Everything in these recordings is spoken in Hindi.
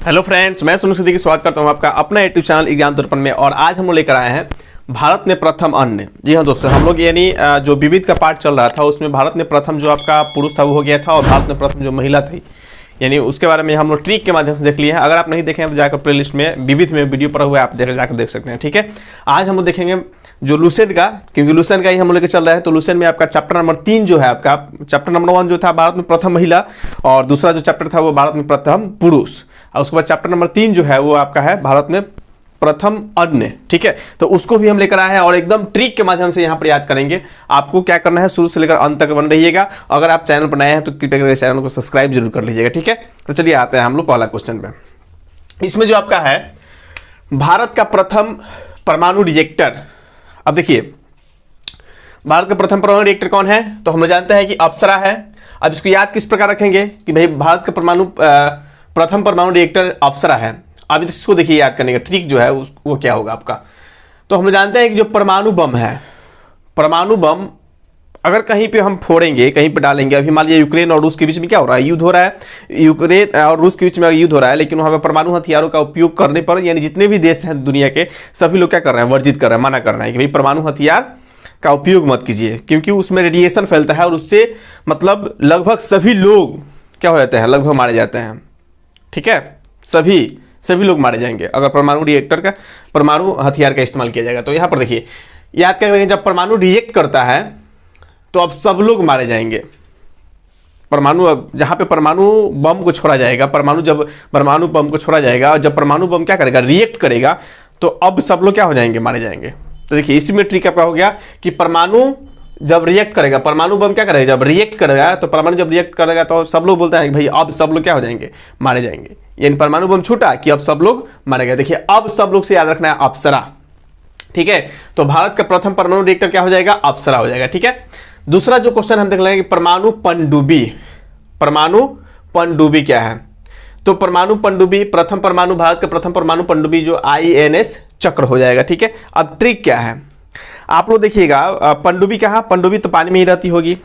हेलो फ्रेंड्स, मैं सुनील सिद्दीकी स्वागत करता हूं आपका अपना यूट्यूब चैनल एग्जाम दर्पण में। और आज हम लोग लेकर आए हैं भारत में प्रथम अन्न। जी हाँ दोस्तों, हम लोग यानी जो विविध का पार्ट चल रहा था उसमें भारत में प्रथम जो आपका पुरुष था वो हो गया था और भारत में प्रथम जो महिला थी यानी उसके बारे में हम लोग ट्रिक के माध्यम से देख लिए हैं। अगर आप नहीं देखें तो जाकर प्लेलिस्ट में विविध में वीडियो पड़ा हुआ है, आप जाकर देख सकते हैं। ठीक है, आज हम लोग देखेंगे जो लुसेंट का, क्योंकि लुसेंट का ही हम लोग चल रहा है। तो लुसेंट में आपका चैप्टर नंबर 3 जो है, आपका चैप्टर नंबर 1 जो था भारत में प्रथम महिला, और दूसरा जो चैप्टर था वो भारत में प्रथम पुरुष, और उसके बाद चैप्टर नंबर 3 जो है वो आपका है भारत में प्रथम अन्न। ठीक है, तो उसको भी हम लेकर आए हैं और एकदम ट्रिक के माध्यम से यहाँ पर याद करेंगे। आपको क्या करना है, शुरू से लेकर अंत तक बन रहिएगा। अगर आप चैनल पर नए हैं तो कृपया करके चैनल को सब्सक्राइब जरूर कर लीजिएगा। ठीक है, तो चलिए आते हैं हम लोग पहला क्वेश्चन पे। इसमें जो आपका है भारत का प्रथम परमाणु रिएक्टर। अब देखिए, भारत का प्रथम परमाणु रिएक्टर कौन है, तो हम लोग जानते हैं कि अप्सरा है। अब इसको याद किस प्रकार रखेंगे कि भाई भारत का प्रथम परमाणु रिएक्टर अप्सरा है। अब इसको देखिए, याद करने का ट्रिक जो है वो क्या होगा आपका। तो हम जानते हैं कि जो परमाणु बम है, परमाणु बम अगर कहीं पे हम फोड़ेंगे, कहीं पे डालेंगे, अभी मान लीजिए यूक्रेन और रूस के बीच में क्या हो रहा है, युद्ध हो रहा है, यूक्रेन और रूस के बीच में युद्ध हो रहा है, लेकिन वहाँ पे परमाणु हथियारों का उपयोग करने पर यानी जितने भी देश हैं दुनिया के सभी लोग क्या कर रहे हैं, वर्जित कर रहे हैं, मना कर रहे हैं कि भाई परमाणु हथियार का उपयोग मत कीजिए, क्योंकि उसमें रेडिएशन फैलता है और उससे मतलब लगभग सभी लोग क्या हो जाते हैं, लगभग मारे जाते हैं। ठीक है, सभी लोग मारे जाएंगे अगर परमाणु रिएक्टर का, परमाणु हथियार का इस्तेमाल किया जाएगा। तो यहाँ पर देखिए, याद करेंगे जब परमाणु रिएक्ट करता है तो अब सब लोग मारे जाएंगे। परमाणु जहाँ पे परमाणु बम को छोड़ा जाएगा, जब परमाणु बम को छोड़ा जाएगा और जब परमाणु बम क्या करेगा, रिएक्ट करेगा, तो अब सब लोग क्या हो जाएंगे, मारे जाएंगे। तो देखिए, इसी में ट्रिक आपका हो गया कि परमाणु जब रिएक्ट करेगा, परमाणु बम क्या करेगा, जब रिएक्ट करेगा, तो परमाणु जब रिएक्ट करेगा तो सब लोग बोलते हैं कि भाई अब सब लोग क्या हो जाएंगे, मारे जाएंगे। यानी परमाणु बम छूटा कि अब सब लोग मारे गए। देखिए, अब सब लोग से याद रखना है अप्सरा। ठीक है, तो भारत का प्रथम परमाणु रिएक्टर क्या हो जाएगा, अप्सरा हो जाएगा। ठीक है, दूसरा जो क्वेश्चन हम देख लेंगे कि परमाणु पनडुब्बी। परमाणु पनडुब्बी क्या है, तो परमाणु पनडुब्बी, प्रथम परमाणु, भारत का प्रथम परमाणु पनडुब्बी जो INS चक्र हो जाएगा। ठीक है, अब ट्रिक क्या है, आप लोग देखिएगा, पनडुब्बी कहाँ, पनडुब्बी तो पानी में ही रहती होगी।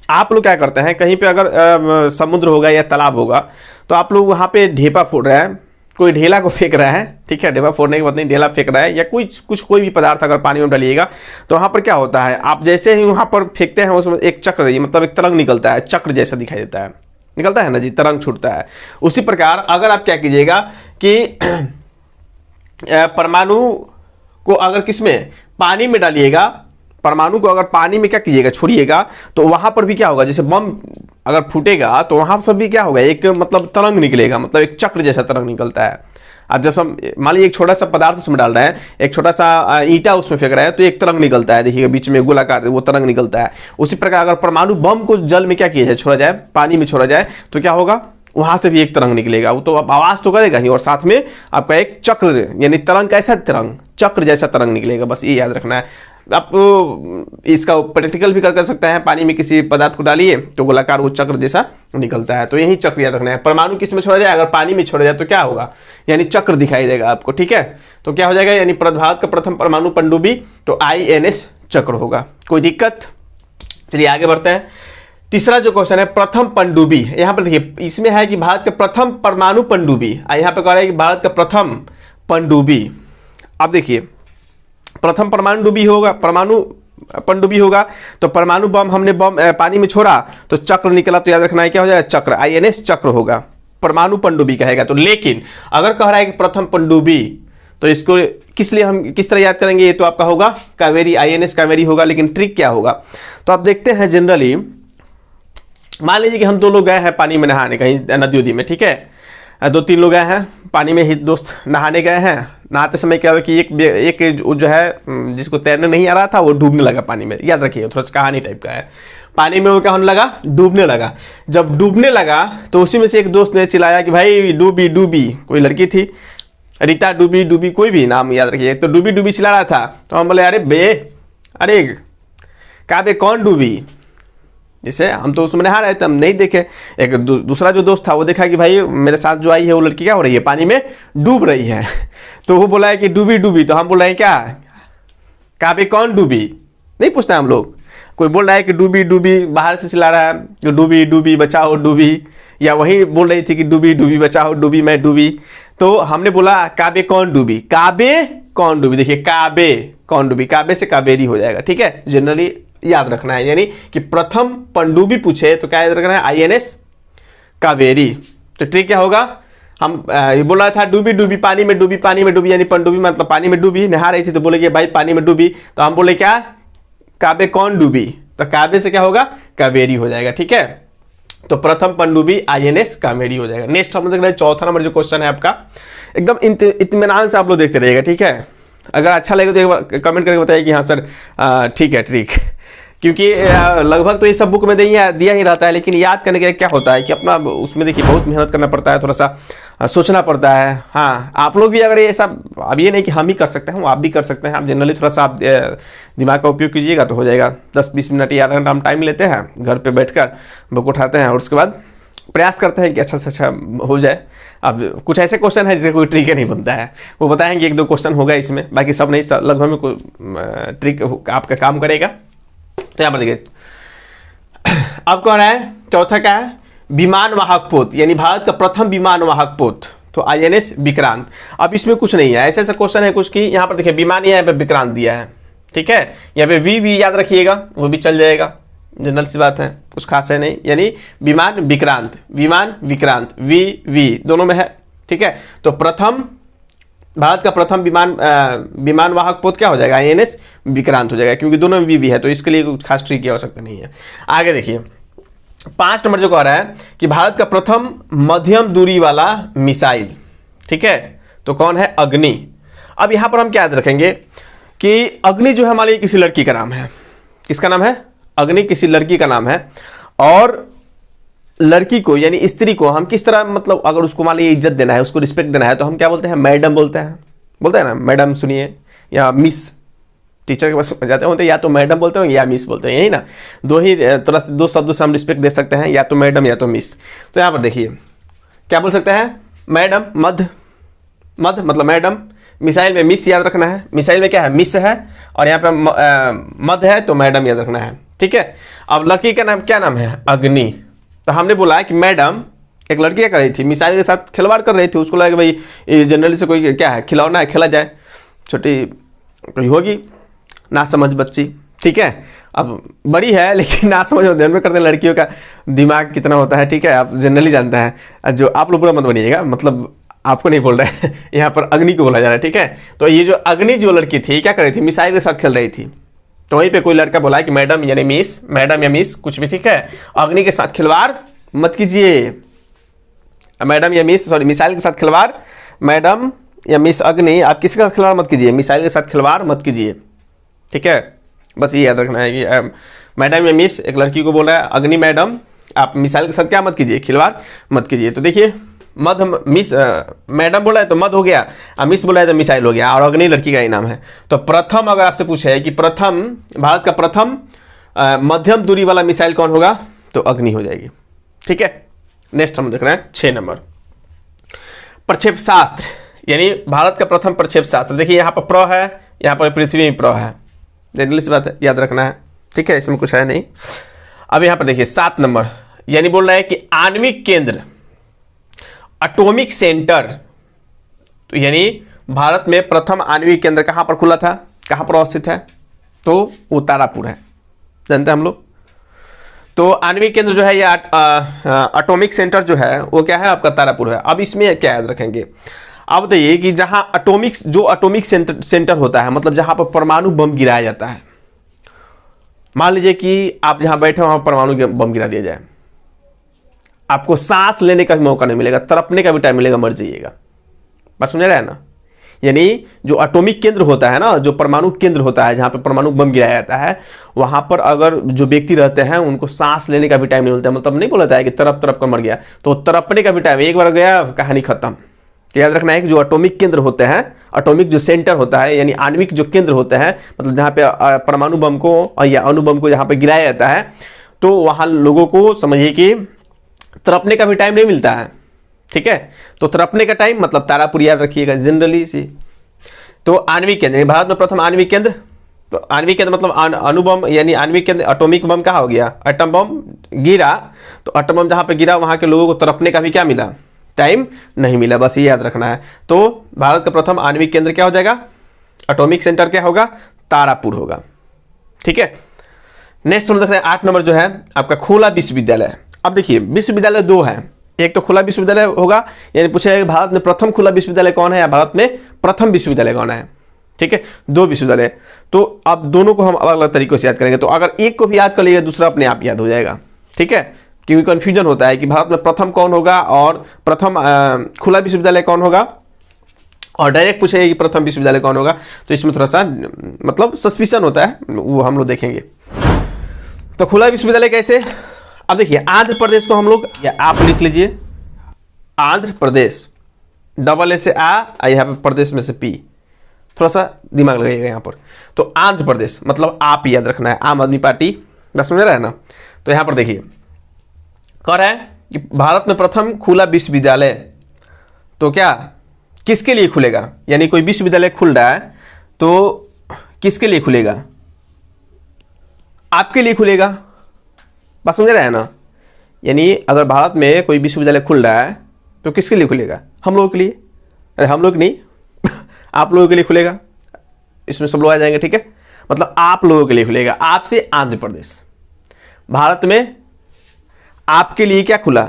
आप लोग क्या करते हैं, कहीं पे अगर समुद्र होगा या तालाब होगा तो आप लोग वहाँ पे ढेपा फोड़ रहे हैं, कोई ढेला को फेंक रहा है। ठीक है, ढेपा फोड़ने के बाद नहीं, ढेला फेंक रहा है या कोई भी पदार्थ अगर पानी में डालिएगा तो वहाँ पर क्या होता है, आप जैसे ही वहाँ पर फेंकते हैं उसमें एक चक्र, मतलब एक तरंग निकलता है, चक्र जैसा दिखाई देता है, निकलता है ना जी, तरंग छूटता है। उसी प्रकार अगर आप क्या कीजिएगा कि परमाणु को अगर किसमें, पानी में डालिएगा, परमाणु को अगर पानी में क्या कीजिएगा, छोड़िएगा, तो वहां पर भी क्या होगा, जैसे बम अगर फूटेगा तो वहां सब भी क्या होगा, एक मतलब तरंग निकलेगा, मतलब एक चक्र जैसा तरंग निकलता है। अब जब हम मान लीजिए एक छोटा सा पदार्थ उसमें डाल रहे हैं, एक छोटा सा ईंटा उसमें फेंक रहे हैं, तो एक तरंग निकलता है, देखिएगा बीच में गोलाकार वो तरंग निकलता है। उसी प्रकार अगर परमाणु बम को जल में क्या किया जाए, छोड़ा जाए, पानी में छोड़ा जाए, तो क्या होगा, वहां से भी एक तरंग निकलेगा। वो तो आवाज तो करेगा ही और साथ में आपका एक चक्र यानी तरंग, कैसा तरंग, चक्र जैसा तरंग निकलेगा। बस ये याद रखना है। आप इसका प्रैक्टिकल भी कर सकते हैं, पानी में किसी पदार्थ को डालिए तो गोलाकार वो चक्र जैसा निकलता है। तो यही चक्र याद रखना है। परमाणु किस में छोड़ा जाए, अगर पानी में छोड़ा जाए तो क्या होगा, यानी चक्र दिखाई देगा आपको। ठीक है, तो क्या हो जाएगा, यानी भारत का प्रथम परमाणु पनडुब्बी तो INS चक्र होगा। कोई दिक्कत, चलिए आगे बढ़ते हैं। तीसरा जो क्वेश्चन है प्रथम पनडुब्बी, यहाँ पर देखिए इसमें है कि भारत का प्रथम परमाणु पनडुब्बी, यहाँ पे कह रहा है कि भारत का प्रथम पनडुब्बी। अब देखिए, प्रथम परमाणु डुबी होगा, परमाणु पनडुब्बी होगा, तो परमाणु बम हमने पानी में छोड़ा तो चक्र निकला, तो याद रखना है क्या हो जाएगा, चक्र, INS चक्र होगा, परमाणु पनडुब्बी कहेगा। तो लेकिन अगर कह रहा है कि प्रथम पनडुब्बी, तो इसको किस लिए हम किस तरह याद करेंगे, ये तो आपका होगा कावेरी, INS कावेरी होगा। लेकिन ट्रिक क्या होगा, तो आप देखते हैं जनरली, मान लीजिए कि हम 2 लोग गए हैं पानी में नहाने, कहीं नदी उदी में। ठीक है, 2-3 लोग गए हैं पानी में ही, दोस्त नहाने गए हैं। नहाते समय क्या हुआ कि एक जो है जिसको तैरने नहीं आ रहा था वो डूबने लगा पानी में। याद रखिए, थोड़ा सा कहानी टाइप का है। पानी में वो क्या होने लगा, डूबने लगा। जब डूबने लगा तो उसी में से एक दोस्त ने चिल्लाया कि भाई डूबी डूबी, कोई लड़की थी, रीता डूबी डूबी, कोई भी नाम याद रखिए, तो डूबी डूबी चिल्ला रहा था। तो हम बोले अरे कहा बे कौन डूबी, जैसे हम तो उसमें नहा रहे थे, हम नहीं देखे। एक दूसरा जो दोस्त था वो देखा कि भाई मेरे साथ जो आई है वो लड़की क्या हो रही है, पानी में डूब रही है। तो वो बोला है कि डूबी डूबी, तो हम बोल रहे हैं क्या, कहा पे कौन डूबी, नहीं पूछता हम लोग। कोई बोल रहा है कि डूबी डूबी, बाहर से चिल्ला रहा है कि डूबी डूबी बचाओ डूबी, या वही बोल रही थी कि डूबी डूबी बचाओ डूबी मैं डूबी। तो हमने बोला काबे कौन डूबी, काबे कौन डूबी, देखिए काबे कौन डूबी, काबे से कावेरी हो जाएगा, ठीक है, जनरली याद रखना है। यानी कि प्रथम पनडुब्बी पूछे तो क्या याद रखना है, आईएनएस कावेरी। तो ट्रिक क्या होगा, हम ये बोल रहा था डूबी डूबी पानी में डूबी, पानी में डूबी यानी पनडुब्बी मतलब पानी में डूबी, नहा रही थी तो बोले कि भाई पानी में डूबी, तो हम बोले क्या काबे कौन डूबी, तो काबे से क्या होगा कावेरी हो जाएगा, ठीक है। तो प्रथम पनडुब्बी आईएनएस कावेरी हो जाएगा। नेक्स्ट हम देख रहे हैं चौथा नंबर जो क्वेश्चन है आपका, एकदम इत्मीनान से आप लोग देखते रहिएगा, ठीक है। अगर अच्छा लगे तो एक बार कमेंट करके बताइए कि हाँ सर ठीक है ट्रिक, क्योंकि लगभग तो ये सब बुक में दिया ही रहता है, लेकिन याद करने के क्या होता है कि अपना उसमें देखिए बहुत मेहनत करना पड़ता है, थोड़ा सा सोचना पड़ता है। हाँ आप लोग भी अगर ये सब, अब ये नहीं कि हम ही कर सकते हैं, आप भी कर सकते हैं, आप जनरली थोड़ा सा आप दिमाग का उपयोग कीजिएगा तो हो जाएगा। 10-20 मिनट या आधा घंटा हम टाइम लेते हैं, घर पर बैठ कर बुक उठाते हैं और उसके बाद प्रयास करते हैं कि अच्छा से अच्छा हो जाए। अब कुछ ऐसे क्वेश्चन है जिसे कोई ट्रिक नहीं बनता है, वो बताएंगे 1-2 क्वेश्चन होगा इसमें, बाकी सब नहीं, लगभग में कोई ट्रिक आपका काम करेगा। तो यहाँ पर देखिए अब कौन है, चौथा क्या है, विमान वाहक पोत, यानी भारत का प्रथम विमान वाहक पोत, तो आईएनएस विक्रांत। अब इसमें कुछ नहीं है, ऐसे ऐसे क्वेश्चन है कुछ की, यहाँ पर देखिए विमान यहाँ पे विक्रांत दिया है, ठीक है, यहाँ पे वी याद रखिएगा, वो भी चल जाएगा, जनरल सी बात है, कुछ खास है नहीं, यानी विमान विक्रांत, विमान विक्रांत, वी दोनों में है, ठीक है। तो प्रथम भारत का प्रथम विमान वाहक पोत क्या हो जाएगा, आईएनएस विक्रांत हो जाएगा, क्योंकि दोनों में वी है, तो इसके लिए कुछ खास ट्रिक की आवश्यकता नहीं है। आगे देखिए 5 नंबर जो कह रहा है कि भारत का प्रथम मध्यम दूरी वाला मिसाइल, ठीक है, तो कौन है, अग्नि। अब यहाँ पर हम क्या याद रखेंगे कि अग्नि जो है हमारी किसी लड़की का नाम है, किसका नाम है, अग्नि किसी लड़की का नाम है, और लड़की को यानी स्त्री को हम किस तरह, मतलब अगर उसको मान लीजिए इज्जत देना है, उसको रिस्पेक्ट देना है, तो हम क्या बोलते हैं, मैडम बोलते हैं ना, मैडम सुनिए, या मिस, टीचर के पास जाते होते या तो मैडम बोलते हैं या मिस बोलते हैं, यही ना, दो शब्दों से हम रिस्पेक्ट दे सकते हैं, या तो मैडम या तो मिस। तो यहाँ पर देखिए क्या बोल सकते हैं, मैडम, मध्य मतलब मैडम, मिसाइल में मिस याद रखना है, मिसाइल में क्या है, मिस है, और यहाँ पे मध्य है तो मैडम याद रखना है, ठीक है। अब लड़की का नाम क्या नाम है, अग्नि। तो हमने बोला कि मैडम, एक लड़की क्या कर रही थी, मिसाइल के साथ खिलवाड़ कर रही थी, उसको लगा कि भाई ये जनरली से कोई क्या है, खिलौना है, खेला जाए, छोटी कोई होगी ना समझ बच्ची, ठीक है। अब बड़ी है लेकिन ना समझ ध्यान में करते हैं, लड़कियों का दिमाग कितना होता है, ठीक है, आप जनरली जानते हैं, जो आप लोग पूरा मत बनिएगा, मतलब आपको नहीं बोल रहे हैं, यहाँ पर अग्नि को बोला जा रहा है, ठीक है। तो ये जो अग्नि जो लड़की थी क्या कर रही थी, मिसाइल के साथ खेल रही थी, तो वहीं पे कोई लड़का बोला कि मैडम यानी मिस, मैडम या मिस कुछ भी, ठीक है, अग्नि के साथ खिलवाड़ मत कीजिए, मैडम या मिस, सॉरी मिसाइल के साथ खिलवाड़, मैडम या मिस अग्नि, आप किसी के साथ खिलवाड़ मत कीजिए, मिसाइल के साथ खिलवाड़ मत कीजिए, ठीक है। बस ये याद रखना है कि मैडम या मिस एक लड़की को बोल रहा है, अग्नि मैडम आप मिसाइल के साथ क्या मत कीजिए, खिलवाड़ मत कीजिए। तो देखिए मध मिस, मैडम बोला है तो मध हो गया, मिस बोला है तो मिसाइल हो गया, और अग्नि लड़की का ही नाम है। तो प्रथम अगर आपसे पूछे कि प्रथम भारत का प्रथम मध्यम दूरी वाला मिसाइल कौन होगा, तो अग्नि हो जाएगी, ठीक है। नेक्स्ट हम देख रहे हैं 6 नंबर, प्रक्षेप शास्त्र, यानी भारत का प्रथम प्रक्षेप शास्त्र। देखिए यहाँ पर प्र है, यहाँ पर पृथ्वी में प्र है, जनरली सी बात है, याद रखना है, ठीक है, इसमें कुछ है नहीं। अब यहाँ पर देखिए 7 नंबर, यानी बोल रहा है कि आणविक केंद्र, एटॉमिक सेंटर, तो यानी भारत में प्रथम आणविक केंद्र कहाँ पर खुला था, कहाँ पर अवस्थित है, तो वो तारापुर है, जानते हैं हम लोग। तो आणविक केंद्र जो है या एटॉमिक सेंटर जो है वो क्या है आपका, तारापुर है। अब इसमें क्या याद रखेंगे, आप बताइए कि जहाँ एटॉमिक सेंटर होता है, मतलब जहाँ पर परमाणु बम गिराया जाता है, मान लीजिए कि आप जहाँ बैठे वहाँ परमाणु बम गिरा दिया जाए, आपको सांस लेने का भी मौका नहीं मिलेगा, तड़पने का भी टाइम मिलेगा, मर जाइएगा, बस समझ रहे हैं ना। यानी जो एटॉमिक केंद्र होता है ना, जो परमाणु केंद्र होता है, जहाँ पे परमाणु बम गिराया जाता है, वहाँ पर अगर जो व्यक्ति रहते हैं उनको सांस लेने का भी टाइम नहीं मिलता है, मतलब नहीं बोला जाता है कि तरप कर मर गया, तो तड़पने का भी टाइम, एक बार गया कहानी खत्म। याद रखना है कि जो एटॉमिक केंद्र होते हैं, एटॉमिक जो सेंटर होता है, यानी आणविक जो केंद्र होते हैं, मतलब जहाँ पे परमाणु बम को या अणुबम को जहाँ पे गिराया जाता है, तो वहाँ लोगों को समझिए कि तड़पने का भी टाइम नहीं मिलता है, ठीक है। तो तड़पने का टाइम मतलब तारापुर याद रखिएगा जनरली सी। तो आणविक केंद्र, भारत में प्रथम आणविक केंद्र, तो आणविक केंद्र मतलब अणुबम, यानी आणविक केंद्र, एटॉमिक बम कहाँ हो गया, एटम बम गिरा, तो एटम बम जहाँ पे गिरा वहाँ के लोगों को तड़पने का भी क्या मिला, टाइम नहीं मिला, बस ये याद रखना है। तो भारत का प्रथम आणविक केंद्र क्या हो जाएगा, एटॉमिक सेंटर क्या होगा, तारापुर होगा। ठीक है, नेक्स्ट हम देख रहे हैं 8 नंबर जो है आपका खुला विश्वविद्यालय। अब देखिए विश्वविद्यालय दो है, एक तो खुला विश्वविद्यालय होगा, यानी पूछेगा भारत में प्रथम खुला विश्वविद्यालय कौन है या भारत में प्रथम विश्वविद्यालय कौन है। ठीक है, दो विश्वविद्यालय, तो अब दोनों को हम अलग अलग तरीकों से याद करेंगे। तो अगर एक को भी याद कर लीजिए दूसरा अपने आप याद हो जाएगा। ठीक है, क्योंकि कन्फ्यूजन होता है कि भारत में प्रथम कौन होगा और प्रथम खुला विश्वविद्यालय कौन होगा, और डायरेक्ट पूछेगा कि प्रथम विश्वविद्यालय कौन होगा, तो इसमें थोड़ा सा मतलब सस्पिशन होता है, वो हम लोग देखेंगे। तो खुला विश्वविद्यालय कैसे, अब देखिए आंध्र प्रदेश को हम लोग, या आप लिख लीजिए आंध्र प्रदेश, डबल ए से आ यहाँ पे प्रदेश में से पी, थोड़ा सा दिमाग लगाइएगा यहाँ पर। तो आंध्र प्रदेश मतलब आप याद रखना है, आम आदमी पार्टी, बस समझ रहा है ना। तो यहाँ पर देखिए कह रहा है कि भारत में प्रथम खुला विश्वविद्यालय, तो क्या किसके लिए खुलेगा, यानी कोई विश्वविद्यालय खुल रहा है तो किसके लिए खुलेगा, आपके लिए खुलेगा, बस समझ रहे हैं ना। यानी अगर भारत में कोई विश्वविद्यालय खुल रहा है तो किसके लिए खुलेगा, हम लोगों के लिए, अरे हम लोग नहीं आप लोगों के लिए खुलेगा, इसमें सब लोग आ जाएंगे। ठीक है, मतलब आप लोगों के लिए खुलेगा, आपसे आंध्र प्रदेश, भारत में आपके लिए क्या खुला,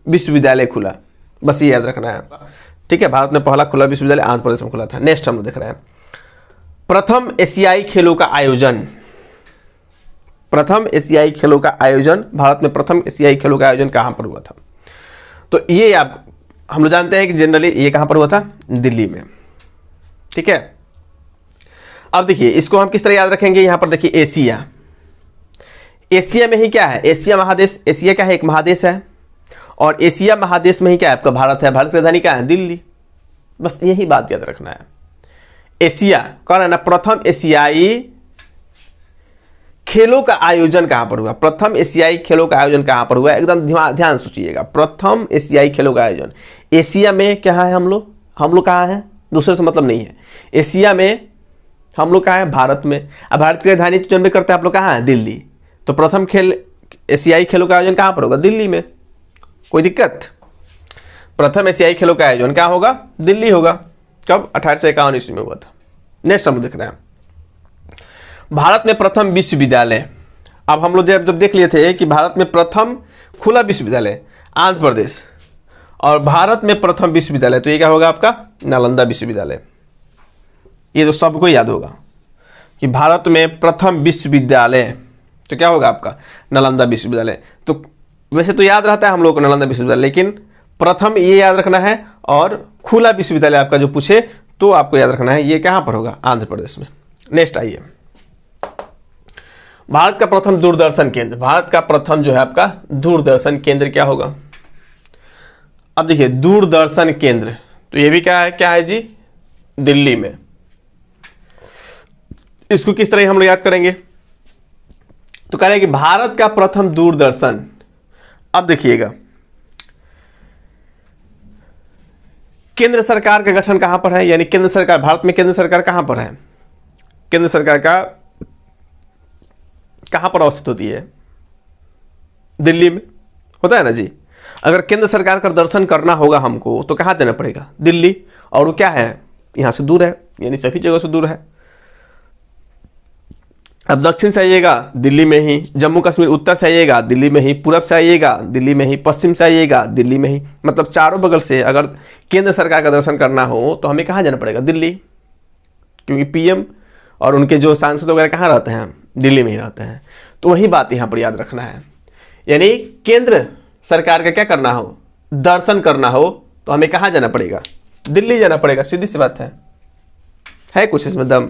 विश्वविद्यालय खुला, बस ये याद रखना है। ठीक है, भारत में पहला खुला विश्वविद्यालय आंध्र प्रदेश में खुला था। नेक्स्ट हम लोग देख रहे हैं प्रथम एशियाई खेलों का आयोजन, प्रथम एशियाई खेलों का आयोजन, भारत में प्रथम एशियाई खेलों का आयोजन कहां पर हुआ था। तो ये आप हम लोग जानते हैं कि जनरली ये कहां पर हुआ था, दिल्ली में। ठीक है, अब देखिए इसको हम किस तरह याद रखेंगे, यहां पर देखिए एशिया, एशिया में ही क्या है, एशिया महादेश, एशिया क्या है, एक महादेश है, और एशिया महादेश में ही क्या है आपका भारत है, भारत की राजधानी क्या है, दिल्ली, बस यही बात याद रखना है। एशिया कौन है ना, प्रथम एशियाई खेलों का आयोजन कहां पर हुआ, प्रथम एशियाई खेलों का आयोजन कहां पर हुआ, एकदम ध्यान सोचिएगा, प्रथम एशियाई खेलों का आयोजन एशिया में क्या है, हम लोग कहाँ है, दूसरे से मतलब नहीं है, एशिया में हम लोग कहाँ है, भारत में। अब भारत की राजधानी तो जन्म करते हैं आप लोग कहाँ है, दिल्ली, तो प्रथम खेल एशियाई खेलों का आयोजन कहां पर होगा, दिल्ली में, कोई दिक्कत। प्रथम एशियाई खेलों का आयोजन क्या होगा, दिल्ली होगा, कब 1851 ईस्वी में हुआ था। नेक्स्ट हम देख रहे हैं भारत में प्रथम विश्वविद्यालय। अब हम लोग जब देख लिए थे कि भारत में प्रथम खुला विश्वविद्यालय आंध्र प्रदेश, और भारत में प्रथम विश्वविद्यालय, तो ये क्या होगा आपका, नालंदा विश्वविद्यालय। ये तो सबको याद होगा कि भारत में प्रथम विश्वविद्यालय तो क्या होगा आपका, नालंदा विश्वविद्यालय। तो वैसे तो याद रहता है हम लोग को नालंदा विश्वविद्यालय, लेकिन प्रथम ये याद रखना है, और खुला विश्वविद्यालय आपका जो पूछे तो आपको याद रखना है ये कहां पर होगा, आंध्र प्रदेश में। नेक्स्ट आइए, भारत का प्रथम दूरदर्शन केंद्र, भारत का प्रथम जो है आपका दूरदर्शन केंद्र क्या होगा। अब देखिए दूरदर्शन केंद्र, तो ये भी क्या है जी, दिल्ली में। इसको किस तरह हम लोग याद करेंगे, तो कह रहे हैं कि भारत का प्रथम दूरदर्शन, अब देखिएगा केंद्र सरकार का गठन कहां पर है, यानी केंद्र सरकार, भारत में केंद्र सरकार कहां पर है, केंद्र सरकार का कहां पर अवस्थित होती है, दिल्ली में होता है ना जी। अगर केंद्र सरकार का दर्शन करना होगा हमको तो कहां जाना पड़ेगा, दिल्ली, और वो क्या है, यहां से दूर है, यानी सभी जगह से दूर है। अब दक्षिण से आइएगा दिल्ली में ही, जम्मू कश्मीर उत्तर से आइएगा दिल्ली में ही, पूरब से आइएगा दिल्ली में ही, पश्चिम से आइएगा दिल्ली में ही, मतलब चारों बगल से अगर केंद्र सरकार का दर्शन करना हो तो हमें कहाँ जाना पड़ेगा, दिल्ली, क्योंकि पीएम और उनके जो सांसद वगैरह कहाँ रहते हैं, दिल्ली में ही रहते हैं। तो वही बात यहाँ पर याद रखना है, यानी केंद्र सरकार का क्या करना हो, दर्शन करना हो तो हमें कहाँ जाना पड़ेगा, दिल्ली जाना पड़ेगा, सीधी सी बात है कुछ इसमें दम।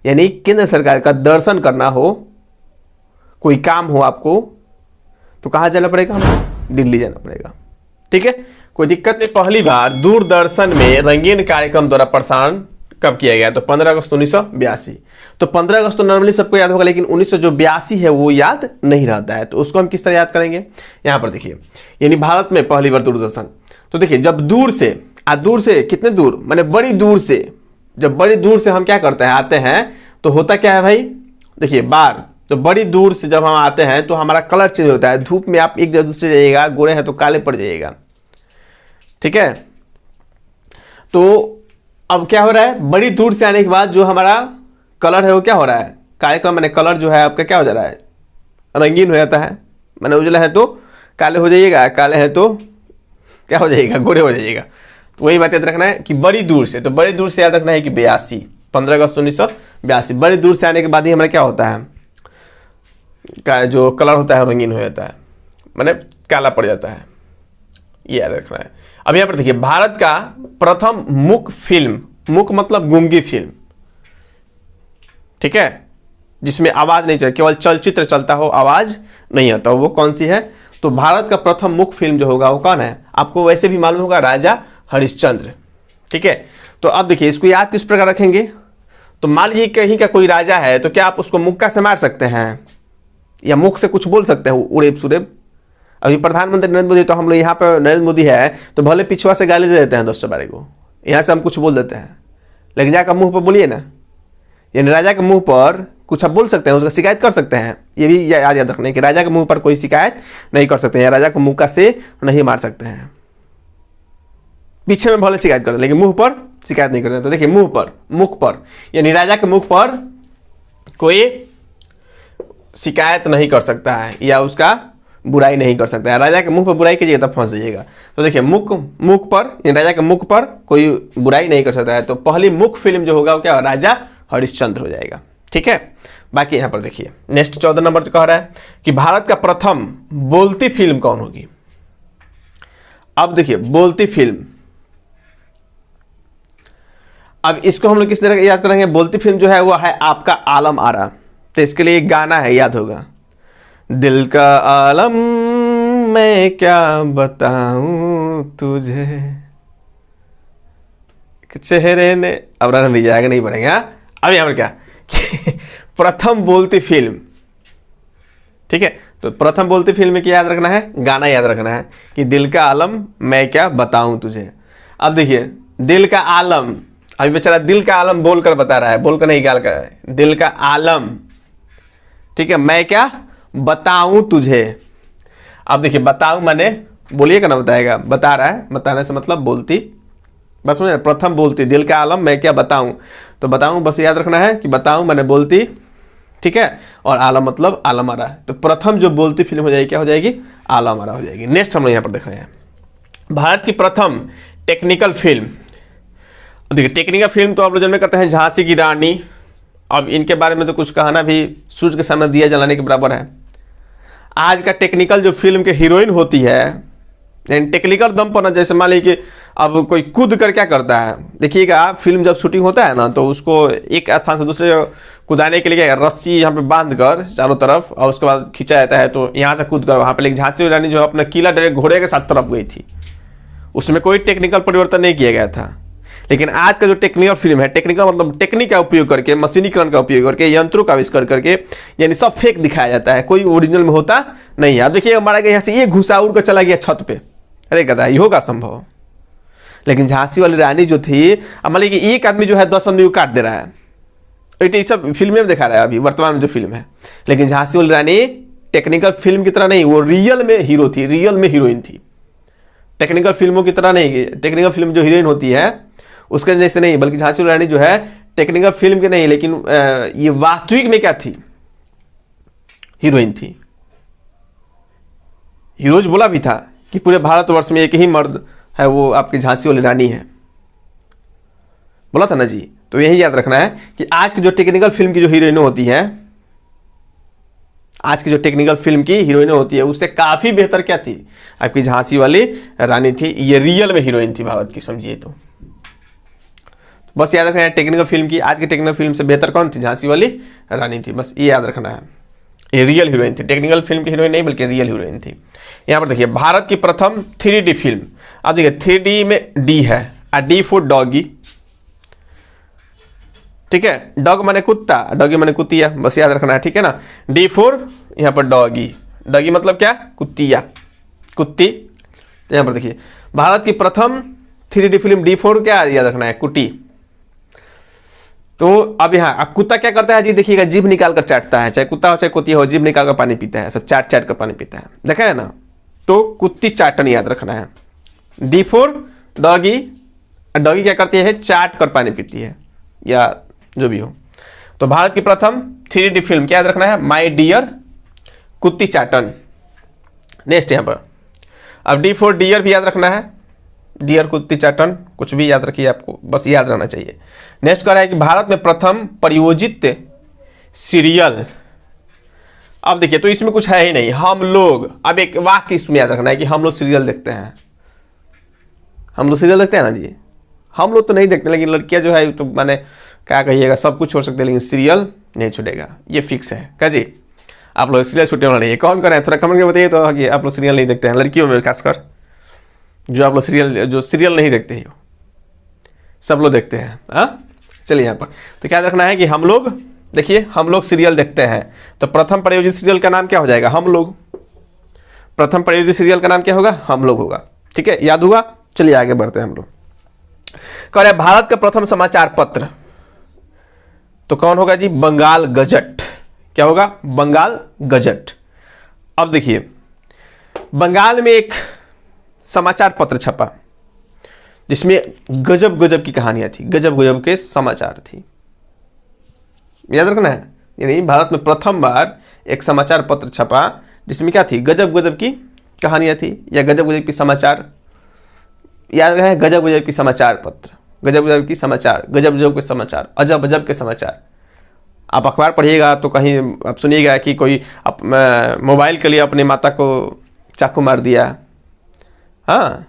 यानी केंद्र सरकार का दर्शन करना हो, कोई काम हो आपको, तो कहाँ जाना पड़ेगा, हमें दिल्ली जाना पड़ेगा। ठीक है, कोई दिक्कत नहीं। पहली बार दूरदर्शन में रंगीन कार्यक्रम द्वारा प्रसारण कब किया गया, तो 15 अगस्त 1982। तो 15 अगस्त तो नॉर्मली सबको याद होगा, लेकिन 1982 है वो याद नहीं रहता है, तो उसको हम किस तरह याद करेंगे, यहाँ पर देखिए, यानी भारत में पहली बार दूरदर्शन। तो देखिए जब दूर से कितने दूर, माने बड़ी दूर से, जब बड़ी दूर से हम क्या करते हैं, आते हैं, तो होता क्या है भाई, देखिए बार, तो बड़ी दूर से जब हम आते हैं तो हमारा कलर चेंज होता है, धूप में आप एक जगह दूसरे जाइएगा, गोरे हैं तो काले पड़ जाइएगा। ठीक है। तो अब क्या हो रहा है, बड़ी दूर से आने के बाद जो हमारा कलर है वो क्या हो रहा है, कार्यक्रम मैंने कलर जो है आपका क्या हो जा रहा है, रंगीन हो जाता है। मैंने उजला है तो काले हो जाइएगा, काले है तो क्या हो जाइएगा, गोरे हो जाइएगा। तो वही बात याद रखना है कि बड़ी दूर से, तो बड़ी दूर से याद रखना है कि 82, 15 अगस्त 1982, बड़ी दूर से आने के बाद ही हमारा क्या होता है, का जो कलर होता है रंगीन हो जाता है, मैंने काला पड़ जाता है, ये याद रखना है। अब यहाँ पर देखिए, भारत का प्रथम मूक फिल्म, मूक मतलब गूंगी फिल्म, ठीक है, जिसमें आवाज नहीं चलती, केवल चलचित्र चलता हो, आवाज नहीं आता, वो कौन सी है, तो भारत का प्रथम मूक फिल्म जो होगा वो कौन है, आपको वैसे भी मालूम होगा, राजा हरिश्चंद्र। ठीक है, तो अब देखिए इसको याद किस प्रकार रखेंगे, तो मान लीजिए कहीं का कोई राजा है, तो क्या आप उसको मुक्का से मार सकते हैं या मुख से कुछ बोल सकते हैं उड़ेब सुरेब। अभी प्रधानमंत्री नरेंद्र मोदी, तो हम लोग यहाँ पर नरेंद्र मोदी है तो भले पिछुआ से गाली दे देते हैं दोस्तों बारे को, यहाँ से हम कुछ बोल देते हैं, लेकिन जाकर मुंह पर बोलिए ना, यानी राजा के मुंह पर कुछ आप बोल सकते हैं, उसका शिकायत कर सकते हैं। ये भी याद रखना है कि राजा के मुंह पर कोई शिकायत नहीं कर सकते हैं, राजा को मुक्का से नहीं मार सकते हैं, पीछे में भले शिकायत करते, लेकिन मुंह पर शिकायत नहीं कर सकते। तो देखिए मुंह पर, मुख पर, यानी राजा के मुख पर कोई शिकायत नहीं कर सकता है या उसका बुराई नहीं कर सकता है। राजा के मुंह पर बुराई कीजिएगा तब फंस जाइएगा। तो देखिए मुख पर, यानी राजा के मुख पर कोई बुराई नहीं कर सकता है, तो पहली मुख फिल्म जो होगा वो क्या, राजा हरिश्चंद्र हो जाएगा। ठीक है, बाकी यहाँ पर देखिए नेक्स्ट 14 नंबर कह रहा है कि भारत का प्रथम बोलती फिल्म कौन होगी। अब देखिए बोलती फिल्म, अब इसको हम लोग किस तरह याद करेंगे, बोलती फिल्म जो है वो है आपका आलम आरा। तो इसके लिए एक गाना है, याद होगा, दिल का आलम मैं क्या बताऊं तुझे, चेहरे ने, अब रहने दीजिए आगे नहीं बढ़ेगा। अब यहाँ पर क्या प्रथम बोलती फिल्म, ठीक है, तो प्रथम बोलती फिल्म में क्या याद रखना है, गाना याद रखना है कि दिल का आलम मैं क्या बताऊं तुझे। अब देखिए दिल का आलम, अभी बेचारा दिल का आलम बोलकर बता रहा है, बोलकर नहीं गाल कर, दिल का आलम, ठीक है, मैं क्या बताऊं तुझे। अब देखिए बताऊं माने बोलिएगा ना, बताएगा, बता रहा है, बताने से मतलब बोलती, बस मुझे प्रथम बोलती, दिल का आलम मैं क्या बताऊं, तो बताऊं बस याद रखना है कि बताऊं मैंने बोलती, ठीक है, और आलम मतलब आलम आरा, तो प्रथम जो बोलती फिल्म हो जाएगी क्या हो जाएगी, आलम आरा हो जाएगी। नेक्स्ट हम लोग यहाँ पर देख रहे हैं भारत की प्रथम टेक्निकल फिल्म। देखिए टेक्निकल फिल्म तो आप लोग जन्म करते हैं झांसी की रानी। अब इनके बारे में तो कुछ कहना भी सूर्य के सामने दिया जलाने के बराबर है। आज का टेक्निकल जो फिल्म के हीरोइन होती है, यानी टेक्निकल दम पर ना, जैसे मान लीजिए कि अब कोई कूद कर क्या करता है, देखिएगा फिल्म जब शूटिंग होता है ना, तो उसको एक स्थान से दूसरे कूदाने के लिए रस्सी यहाँ पे बांध कर चारों तरफ, और उसके बाद खींचा जाता है, तो यहाँ से कूद कर वहाँ पे। लेकिन झांसी रानी जो अपना किला डायरेक्ट घोड़े के साथ तरफ गई थी, उसमें कोई टेक्निकल परिवर्तन नहीं किया गया था। लेकिन आज का जो टेक्निकल फिल्म है, टेक्निकल मतलब टेक्निक का उपयोग करके, मशीनीकरण का उपयोग करके, यंत्रों का आविष्कार करके, यानी सब फेक दिखाया जाता है, कोई ओरिजिनल में होता नहीं है। अब देखिए हमारा यहाँ से ये घुसा उड़ कर चला गया छत पे, अरे गधा ये होगा संभव। लेकिन झांसी वाली रानी जो थी, अब मान लीजिए कि एक आदमी जो है 10 आदमी को काट दे रहा है, ये सब फिल्म में दिखा रहा है अभी वर्तमान में जो फिल्म है। लेकिन झांसी वाली रानी टेक्निकल फिल्म की तरह नहीं, वो रियल में हीरो थी, रियल में हीरोइन थी, टेक्निकल फिल्मों की तरह नहीं। टेक्निकल फिल्म जो हीरोइन होती है उसके जैसे नहीं, बल्कि झांसी रानी जो है टेक्निकल फिल्म के नहीं, लेकिन ये वास्तविक में क्या थी, हीरोइन थी। हीरोज बोला भी था कि पूरे भारतवर्ष में एक ही मर्द है, वो आपकी झांसी वाली रानी है, बोला था ना जी। तो यही याद रखना है कि आज की जो टेक्निकल फिल्म की जो हीरोइन होती है, आज की जो टेक्निकल फिल्म की हीरोइन होती है, उससे काफी बेहतर क्या थी, आपकी झांसी वाली रानी थी। ये रियल में हीरोइन थी भारत की, समझिए। तो बस याद रखना है टेक्निकल फिल्म की, आज की टेक्निकल फिल्म से बेहतर कौन थी, झांसी वाली रानी थी, बस ये याद रखना है। ये रियल हीरोइन थी, टेक्निकल फिल्म की हीरोइन नहीं बल्कि रियल हीरोइन थी। यहाँ पर देखिए भारत की प्रथम 3D फिल्म। अब देखिए 3D में डी है, डी फॉर डॉगी, ठीक है, डॉग माने कुत्ता, डॉगी माने कुतिया, बस याद रखना है, ठीक है ना। डी फॉर यहाँ पर डॉगी, डॉगी मतलब क्या, कुतिया, कुत्ती। तो यहाँ पर देखिए भारत की प्रथम 3D फिल्म, डी फॉर क्या याद रखना है, कुटी। तो अब यहाँ कुत्ता क्या करता है जी, देखिएगा जीभ निकाल कर चाटता है, चाहे कुत्ता हो चाहे कुतिया हो, जीभ निकाल कर पानी पीता है, सब चाट चाट कर पानी पीता है, देखा है ना। तो कुत्ती चाटन याद रखना है। डी फॉर डॉगी, डॉगी क्या करती है, चाट कर पानी पीती है या जो भी हो। तो भारत की प्रथम 3D फिल्म क्या याद रखना है, माय डियर कुत्ती चाटन। नेक्स्ट यहाँ पर अब डी फॉर डियर भी याद रखना है, डियर कुत्ती चाटन, कुछ भी याद रखिए, आपको बस याद रहना चाहिए। नेक्स्ट कह रहा है कि भारत में प्रथम परियोजित सीरियल। अब देखिए तो इसमें कुछ है ही नहीं, हम लोग, अब एक वाक्य इसमें याद रखना है कि हम लोग सीरियल देखते हैं, हम लोग सीरियल देखते हैं ना जी, हम लोग तो नहीं देखते, लेकिन लड़कियां जो है तो मैंने क्या कहिएगा, सब कुछ छोड़ सकते हैं लेकिन सीरियल नहीं छूटेगा, ये फिक्स है। क्या जी, आप लोग सीरियल छूटने वाला नहीं है, कौन करें थोड़ा कमेंट में बताइए तो कि आप लोग सीरियल नहीं देखते हैं, लड़कियों में खासकर जो आप लोग सीरियल नहीं देखते हैं, सब लोग देखते हैं। हाँ चलिए यहाँ पर तो क्या रखना है कि हम लोग, देखिए हम लोग सीरियल देखते हैं, तो प्रथम प्रायोजित सीरियल का नाम क्या हो जाएगा, हम लोग। प्रथम प्रायोजित सीरियल का नाम क्या होगा, हम लोग होगा। ठीक है, याद हुआ। चलिए आगे बढ़ते हैं हम लोग। कह रहे भारत का प्रथम समाचार पत्र, तो कौन होगा जी, बंगाल गजट। क्या होगा, बंगाल गजट। अब देखिए बंगाल में एक समाचार पत्र छपा जिसमें गजब गजब की कहानियां थी, गजब गजब के समाचार थी, याद रखना है। यानी भारत में प्रथम बार एक समाचार पत्र छपा जिसमें क्या थी, गजब गजब की कहानियां थी या गजब गजब की समाचार, याद रखना है, गजब गजब की समाचार पत्र, गजब गजब की समाचार, गजब गजब के समाचार, अजब अजब के समाचार। आप अखबार पढ़िएगा तो कहीं आप सुनिएगा कि कोई मोबाइल के लिए अपनी माता को चाकू मार दिया। हाँ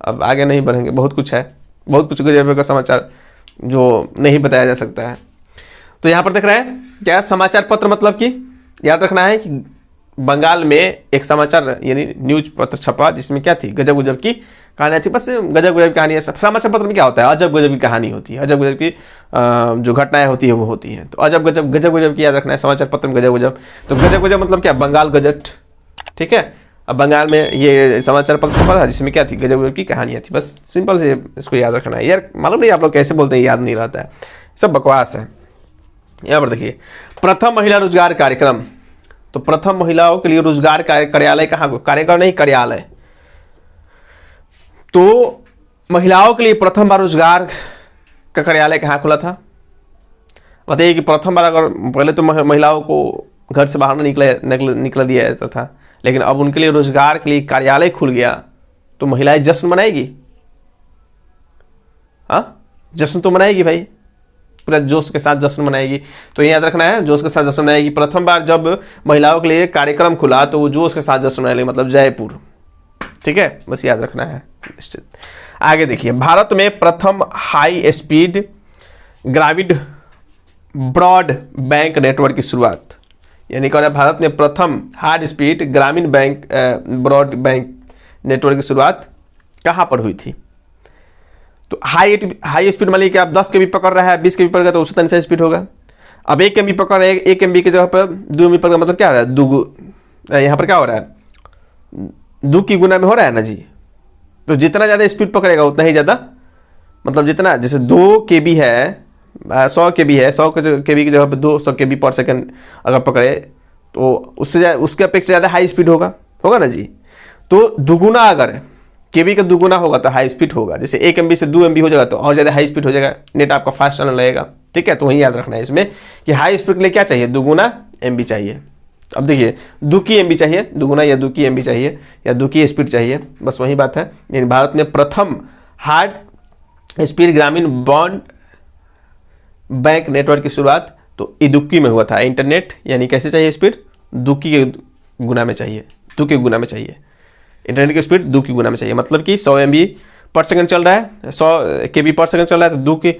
अब आगे नहीं बढ़ेंगे, बहुत कुछ है, बहुत कुछ गजब का समाचार जो नहीं बताया जा सकता है। तो यहाँ पर देख रहे हैं क्या, समाचार पत्र मतलब कि याद रखना है कि बंगाल में एक समाचार यानी न्यूज पत्र छपा जिसमें क्या थी, गजब गजब की कहानियाँ थी। बस गजब गजब की कहानी, समाचार पत्र में क्या होता है, अजब गजब की कहानी होती है, अजब गजब की जो घटनाएं होती है वो होती हैं। तो अजब गजब, गजब गजब की याद रखना है, समाचार पत्र में गजब गजब। तो गजब गजब मतलब क्या, बंगाल गजट। ठीक है, अब बंगाल में ये समाचार पत्र छपा था जिसमें क्या थी, गजब गजब की कहानियाँ थी। बस सिंपल से इसको याद रखना है यार, मालूम नहीं आप लोग कैसे बोलते हैं, याद नहीं रहता है, सब बकवास है। यहाँ पर देखिए प्रथम महिला रोजगार कार्यक्रम, तो प्रथम महिलाओं के लिए रोजगार कार्यालय कहाँ, कार्यक्रम नहीं कार्यालय। तो महिलाओं के लिए प्रथम बार रोजगार का कार्यालय कहाँ खुला था, बताइए कि प्रथम बार। अगर पहले तो महिलाओं को घर से बाहर निकल दिया जाता था, लेकिन अब उनके लिए रोजगार के लिए कार्यालय खुल गया, तो महिलाएं जश्न मनाएगी। हाँ जश्न तो मनाएगी भाई, पूरा जोश के साथ जश्न मनाएगी। तो याद रखना है, जोश के साथ जश्न मनाएगी। प्रथम बार जब महिलाओं के लिए कार्यक्रम खुला तो वो जोश के साथ जश्न मनाएगी, मतलब जयपुर। ठीक है, बस याद रखना है निश्चित। आगे देखिए भारत में प्रथम हाई स्पीड ग्राविड ब्रॉड बैंक नेटवर्क की शुरुआत, यानी कह रहा है भारत में प्रथम हाई स्पीड ग्रामीण बैंक ब्रॉड बैंक नेटवर्क की शुरुआत कहाँ पर हुई थी। तो हाई स्पीड मान लीजिए कि आप 10 kb पकड़ रहा है, 20 kb पकड़ रहा है तो उससे तनी सा स्पीड होगा। अब 1 MB पकड़ रहा है, 1 MB की जगह पर 2 MB पकड़, मतलब क्या हो रहा है, दो, यहाँ पर क्या हो रहा है, 2 की गुना में हो रहा है ना जी। तो जितना ज़्यादा स्पीड पकड़ेगा उतना ही ज़्यादा, मतलब जितना, जैसे 2 KB है, 100 KB है, 100 KB की जगह पर 200 KB पर सेकंड अगर पकड़े तो उसके अपेक्षा ज़्यादा हाई स्पीड होगा ना जी। तो दुगुना, अगर केबी का दुगुना होगा तो हाई स्पीड होगा, जैसे 1 MB से 2 MB हो जाएगा तो और ज़्यादा हाई स्पीड हो जाएगा, नेट आपका फास्ट चलने लगेगा। ठीक है, तो वही याद रखना है इसमें कि हाई स्पीड के लिए क्या चाहिए, दुगुना MB चाहिए। अब देखिए 2 की MB चाहिए, दुगुना या 2 की MB चाहिए या 2 की स्पीड चाहिए, बस वही बात है। यानी भारत में प्रथम हाई स्पीड ग्रामीण बॉन्ड बैंक नेटवर्क की शुरुआत तो इदुक्की में हुआ था। इंटरनेट यानी कैसे चाहिए स्पीड, 2 की गुना में चाहिए, 2 के गुना में चाहिए। इंटरनेट की स्पीड 2 की गुना में चाहिए, मतलब कि 100 MB पर सेकंड चल रहा है, 100 KB पर सेकंड चल रहा है तो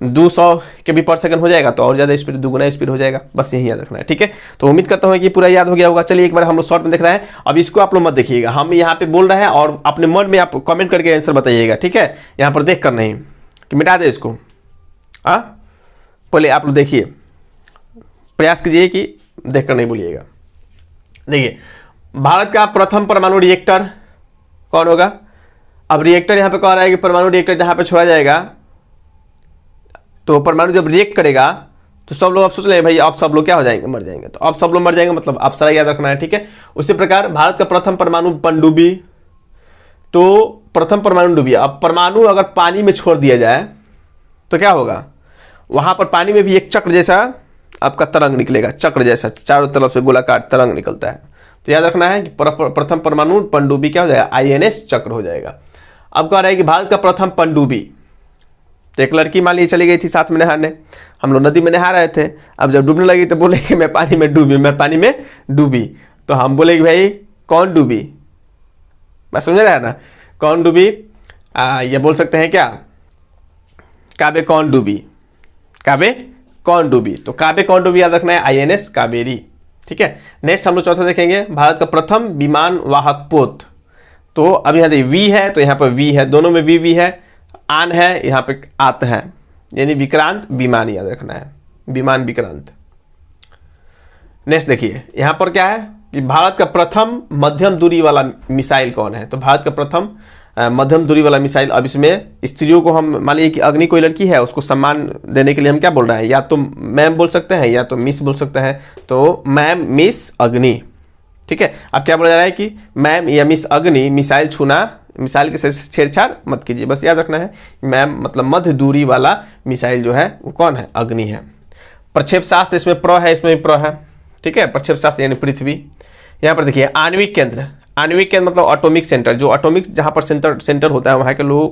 200 KB पर सेकंड हो जाएगा तो और ज़्यादा स्पीड, दुगुना स्पीड हो जाएगा। बस यही याद रखना है। ठीक है, तो उम्मीद करता हूँ कि पूरा याद हो गया होगा। चलिए एक बार हम लोग शॉर्ट में देख रहे हैं, अब इसको आप लोग मत देखिएगा, हम यहाँ पे बोल रहे हैं और अपने मन में आप कमेंट करके आंसर बताइएगा। ठीक है, यहाँ पर देख कर नहीं कि मिटा दे इसको। पहले आप लोग देखिए, प्रयास कीजिए कि देख कर नहीं बोलिएगा। देखिए भारत का प्रथम परमाणु रिएक्टर कौन होगा। अब रिएक्टर यहाँ पे कह रहा है कि परमाणु रिएक्टर जहाँ पे छोड़ा जाएगा तो परमाणु जब रिएक्ट करेगा तो सब लोग अब सोच रहे हैं भाई अब सब लोग क्या हो जाएंगे, मर जाएंगे। तो अब सब लोग मर जाएंगे मतलब अब सारा याद रखना है। ठीक है, उसी प्रकार भारत का प्रथम परमाणु पनडुब्बी तो प्रथम परमाणु डूबी। अब परमाणु अगर पानी में छोड़ दिया जाए तो क्या होगा, वहां पर पानी में भी एक चक्र जैसा आपका तरंग निकलेगा, चक्र जैसा चारों तरफ से गोलाकार तरंग निकलता है। तो याद रखना है कि प्रथम परमाणु पनडुब्बी क्या हो जाएगा, INS चक्र हो जाएगा। अब कह रहा है कि भारत का प्रथम पनडुब्बी, तो एक लड़की मान ली चली गई थी साथ में नहाने, हम लोग नदी में नहा रहे थे। अब जब डूबने लगी तो बोले कि मैं पानी में डूबी, मैं पानी में डूबी। तो हम बोले कि भाई कौन डूबी, मैं समझ रहा है ना, कौन डूबी, ये बोल सकते हैं क्या, काबे कौन डूबी, काबे कौन डूबी। तो काबे कौन डूबी याद रखना है, INS कावेरी। ठीक है, नेक्स्ट हम लोग चौथा देखेंगे, भारत का प्रथम विमान वाहक पोत। तो अब यहाँ देखिए वी है तो यहाँ पर वी है, दोनों में वी है, आन है यहाँ पे आत है, यानी विक्रांत विमान याद रखना है, विमान विक्रांत। नेक्स्ट देखिए यहाँ पर क्या है कि भारत का प्रथम मध्यम दूरी वाला मिसाइल कौन है। तो भारत का प्रथम मध्यम दूरी वाला मिसाइल। अब इसमें स्त्रियों को हम मान लीजिए कि अग्नि कोई लड़की है, उसको सम्मान देने के लिए हम क्या बोल रहे हैं, या तो मैम बोल सकते हैं या तो मिस बोल सकते हैं। तो मैम मिस अग्नि, ठीक है। अब क्या बोला जा रहा है कि मैम या मिस अग्नि मिसाइल छूना, मिसाइल के साथ छेड़छाड़ मत कीजिए, बस याद रखना है मैम मतलब मध्य दूरी वाला मिसाइल जो है वो कौन है, अग्नि है। प्रक्षेप शास्त्र इसमें प्र है, इसमें भी प्र है, ठीक है। प्रक्षेप शास्त्र यानी पृथ्वी। यहाँ पर देखिए आणविक केंद्र, आणविक केंद्र मतलब एटॉमिक सेंटर, जो एटॉमिक जहाँ पर सेंटर होता है वहाँ के लोगों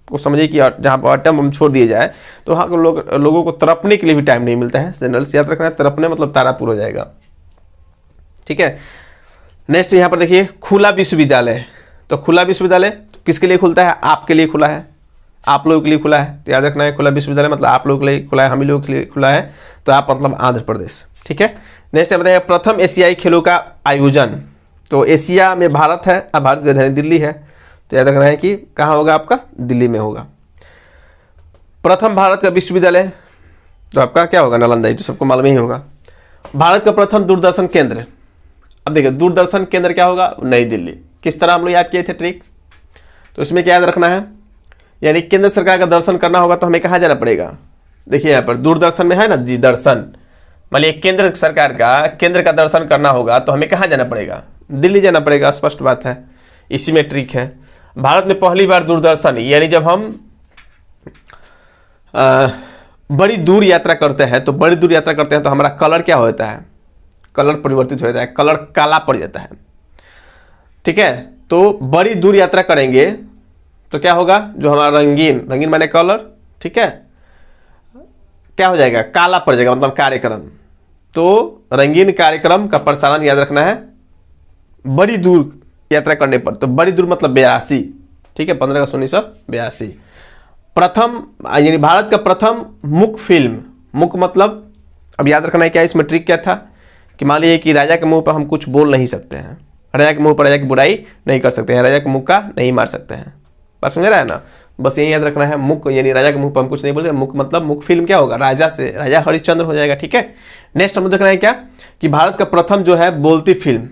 को समझिए कि जहाँ पर एटम हम छोड़ दिए जाए तो वहाँ के लोगों को तड़पने के लिए भी टाइम नहीं मिलता है। जनरल से याद रखना है, तड़पने मतलब तारापुर हो जाएगा, ठीक है। नेक्स्ट यहाँ पर देखिए खुला विश्वविद्यालय। तो खुला विश्वविद्यालय किसके लिए खुलता है, आपके लिए खुला है, आप लोगों के लिए खुला है। तो याद रखना है खुला विश्वविद्यालय मतलब आप लोगों के लिए खुला है, हम ही लोगों के लिए खुला है। तो आप मतलब आंध्र प्रदेश, ठीक है। नेक्स्ट बताइए प्रथम एशियाई खेलों का आयोजन। तो एशिया में भारत है, अब भारत की राजधानी दिल्ली है, तो याद रखना है कि कहाँ होगा, आपका दिल्ली में होगा। प्रथम भारत का विश्वविद्यालय तो आपका क्या होगा, नालंदा, तो सबको मालूम ही होगा। भारत का प्रथम दूरदर्शन केंद्र। अब देखिए दूरदर्शन केंद्र क्या होगा, नई दिल्ली। किस तरह हम लोग याद किए थे ट्रिक, तो इसमें क्या याद रखना है, यानी केंद्र सरकार का दर्शन करना होगा तो हमें कहाँ जाना पड़ेगा। देखिए यहाँ पर दूरदर्शन में है ना जी दर्शन, मान लीजिए केंद्र सरकार का केंद्र का दर्शन करना होगा तो हमें कहाँ जाना पड़ेगा, दिल्ली जाना पड़ेगा, स्पष्ट बात है, इसी में ट्रिक है। भारत में पहली बार दूरदर्शन, यानी जब हम बड़ी दूर यात्रा करते हैं तो बड़ी दूर यात्रा करते हैं तो हमारा कलर क्या होता है, कलर परिवर्तित हो जाता है, कलर काला पड़ जाता है, ठीक है। तो बड़ी दूर यात्रा करेंगे तो क्या होगा, जो हमारा रंगीन, रंगीन माने कलर, ठीक है, क्या हो जाएगा, काला पड़ जाएगा, मतलब कार्यक्रम। तो रंगीन कार्यक्रम का प्रसारण याद रखना है बड़ी दूर यात्रा करने पर। तो बड़ी दूर मतलब 82, ठीक है, 15 अगस्त 1982। प्रथम यानी भारत का प्रथम मुख फिल्म, मुख मतलब अब याद रखना है क्या, इसमें ट्रिक क्या था कि मान लीजिए कि राजा के मुंह पर हम कुछ बोल नहीं सकते हैं, राजा के मुंह पर राजा की बुराई नहीं कर सकते हैं, राजा के मुंह का नहीं मार सकते हैं, बस समझ रहा है ना, बस यही याद रखना है। मुख यानी राजा के मुंह पर हम कुछ नहीं बोलते, मुख मतलब मुख फिल्म क्या होगा, राजा से राजा हरिश्चंद्र हो जाएगा, ठीक है। नेक्स्ट हम देखना है क्या कि भारत का प्रथम जो है बोलती फिल्म।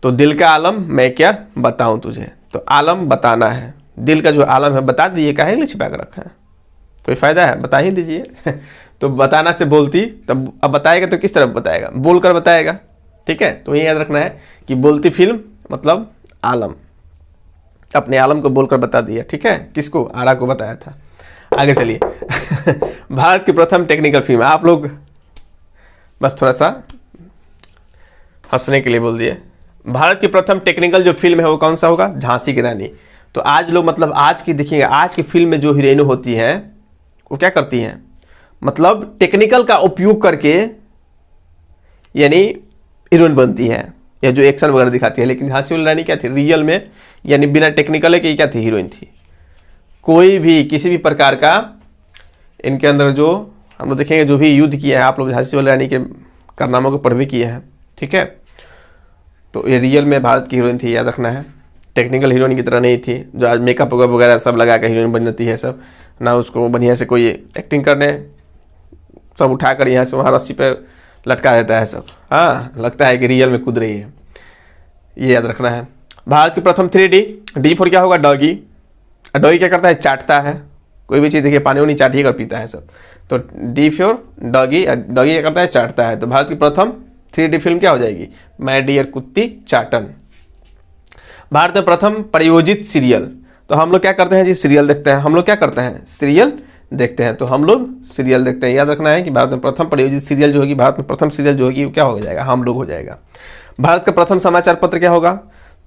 तो दिल का आलम मैं क्या बताऊं तुझे, तो आलम बताना है, दिल का जो आलम है बता दीजिए, काहे लिए छिपा कर रखा है, कोई फायदा है, बता ही दीजिए। तो बताना से बोलती, तब अब बताएगा तो किस तरह बताएगा, बोलकर बताएगा, ठीक है। तो ये याद रखना है कि बोलती फिल्म मतलब आलम, अपने आलम को बोलकर बता दिया, ठीक है, किसको, आरा को बताया था। आगे चलिए। भारत की प्रथम टेक्निकल फिल्म, आप लोग बस थोड़ा सा हंसने के लिए बोल दिए। भारत की प्रथम टेक्निकल जो फिल्म है वो कौन सा होगा, झांसी की रानी। तो आज लोग मतलब आज की देखिएगा, आज की फिल्म में जो हीरोइन होती है वो क्या करती हैं, मतलब टेक्निकल का उपयोग करके यानी हीरोइन बनती है, या जो एक्शन वगैरह दिखाती है। लेकिन झांसी वाली रानी क्या थी, रियल में यानी बिना टेक्निकल के क्या थी, हीरोइन थी। कोई भी किसी भी प्रकार का इनके अंदर जो हम लोग देखेंगे जो भी युद्ध किया है, आप लोग झांसी वाली रानी के कारनामों को पढ़ भी किए हैं, ठीक है। तो ये रियल में भारत की हीरोइन थी, याद रखना है, टेक्निकल हीरोइन की तरह नहीं थी जो आज मेकअप वगैरह सब लगा कर हीरोइन बन जाती है सब ना, उसको बढ़िया से कोई एक्टिंग करने सब उठाकर यहाँ से वहाँ रस्सी पे लटका देता है सब, हाँ लगता है कि रियल में कूद रही है, ये याद रखना है। भारत की प्रथम 3D, डी फॉर क्या होगा, डॉगी। डॉगी क्या करता है, चाटता है, कोई भी चीज़ देखिए पानी वानी चाट ही कर पीता है सब। तो डी फॉर डॉगी, डॉगी क्या करता है, चाटता है। तो भारत की प्रथम 3D फिल्म क्या हो जाएगी, मैं डियर कुत्ती चाटन। भारत में प्रथम प्रायोजित सीरियल, तो हम लोग क्या करते हैं जी, सीरियल देखते हैं। हम लोग क्या करते हैं, सीरियल देखते हैं, तो हम लोग सीरियल देखते हैं। याद रखना है कि भारत में प्रथम प्रायोजित सीरियल जो होगी, भारत में प्रथम सीरियल जो होगी वो क्या हो जाएगा, हम लोग हो जाएगा। भारत का प्रथम समाचार पत्र क्या होगा,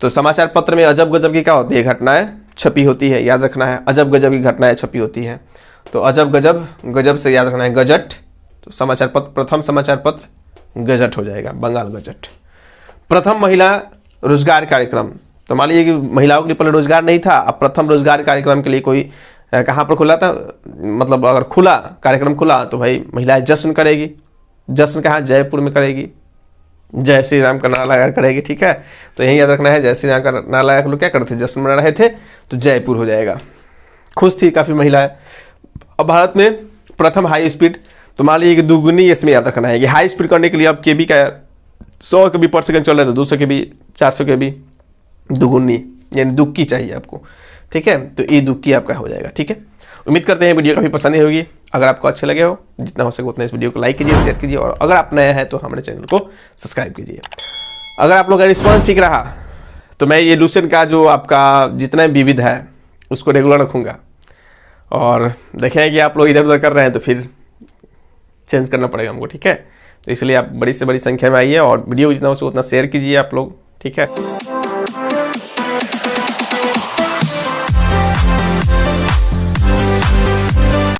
तो समाचार पत्र में अजब गजब की क्या होती है, घटनाएं छपी होती है। याद रखना है, अजब गजब की घटनाएं छपी होती है। तो अजब गजब, गजब से याद रखना है गजट, तो समाचार पत्र, प्रथम समाचार पत्र गजट हो जाएगा, बंगाल गजट। प्रथम महिला रोजगार कार्यक्रम, तो मान लीजिए कि महिलाओं के लिए पहले रोजगार नहीं था, अब प्रथम रोजगार कार्यक्रम के लिए कोई कहाँ पर खुला था, मतलब अगर खुला कार्यक्रम खुला तो भाई महिलाएं जश्न करेगी। जश्न कहाँ, जयपुर में करेगी, जय श्री राम का नारा लगा करेगी, ठीक है। तो यही याद रखना है, जय श्री राम का नारा लगा लोग क्या करते थे, जश्न मना रहे थे, तो जयपुर हो जाएगा। खुश थी काफ़ी महिलाएं। अब भारत में प्रथम हाई स्पीड, तो मान लीजिए कि दुगुनी, इसमें याद रखना है कि हाई स्पीड करने के लिए अब केबी का 100 kb पर सेकंड चल रहा है, तो 200 kb 400 kb दुगुनी, यानी दुक्की चाहिए आपको, ठीक है। तो ये दुक्की आपका हो जाएगा, ठीक है। उम्मीद करते हैं वीडियो काफ़ी पसंद होगी। अगर आपको अच्छे लगे हो, जितना हो सके उतना इस वीडियो को लाइक कीजिए, शेयर कीजिए, और अगर आप नए हैं तो हमारे चैनल को सब्सक्राइब कीजिए। अगर आप लोगों का रिस्पॉन्स ठीक रहा तो मैं ये लूसेंट का जो आपका जितना विविध है उसको रेगुलर रखूँगा, और देखें कि आप लोग इधर उधर कर रहे हैं तो फिर चेंज करना पड़ेगा हमको, ठीक है। तो इसलिए आप बड़ी से बड़ी संख्या में आइए और वीडियो जितना हो सके उतना शेयर कीजिए आप लोग, ठीक है।